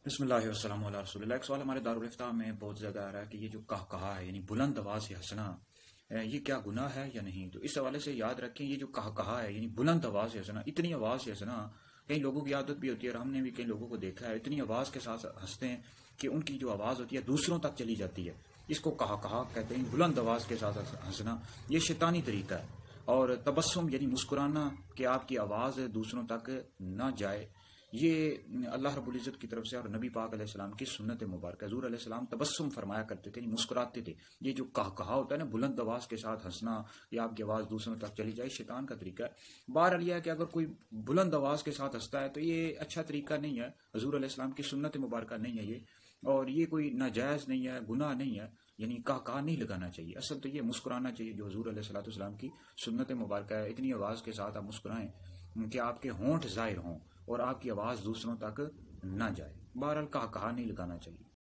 بسم اللہ والسلام علی رسول اللہ۔ ایک سوال ہمارے دارالفتاح میں بہت زیادہ آ رہا ہے کہ یہ جو کہا ہے یعنی بلند آواز سے ہنسنا، یہ کیا گناہ ہے یا نہیں؟ تو اس حوالے سے یاد رکھیں، یہ جو کہا ہے یعنی بلند آواز سے ہنسنا، اتنی آواز سے ہنسنا، کئی لوگوں کی عادت بھی ہوتی ہے اور ہم نے بھی کئی لوگوں کو دیکھا ہے اتنی آواز کے ساتھ ہنستے ہیں کہ ان کی جو آواز ہوتی ہے دوسروں تک چلی جاتی ہے۔ اس کو کہا کہتے ہیں، بلند آواز کے ساتھ ہنسنا، یہ شیطانی طریقہ ہے۔ اور تبسم یعنی مسکرانا کہ آپ کی آواز دوسروں تک نہ جائے، یہ اللہ رب العزت کی طرف سے اور نبی پاک علیہ السلام کی سنت مبارکہ۔ حضور علیہ السلام تبسم فرمایا کرتے تھے، مسکراتے تھے۔ یہ جو کہا ہوتا ہے نا، بلند آواز کے ساتھ ہنسنا یا آپ کی آواز دوسروں تک چلی جائے، شیطان کا طریقہ ہے۔ بہرحال یہ ہے کہ اگر کوئی بلند آواز کے ساتھ ہنستا ہے تو یہ اچھا طریقہ نہیں ہے، حضور علیہ السلام کی سنت مبارکہ نہیں ہے یہ، اور یہ کوئی ناجائز نہیں ہے، گناہ نہیں ہے، یعنی کہا نہیں لگانا چاہیے۔ اصل تو یہ مسکرانا چاہیے جو حضور علیہ السلام کی سنت مبارکہ ہے۔ اتنی آواز کے ساتھ آپ مسکرائیں کہ آپ کے ہونٹ ظاہر ہوں اور آپ کی آواز دوسروں تک نہ جائے۔ بہرحال کہا نہیں لگانا چاہیے۔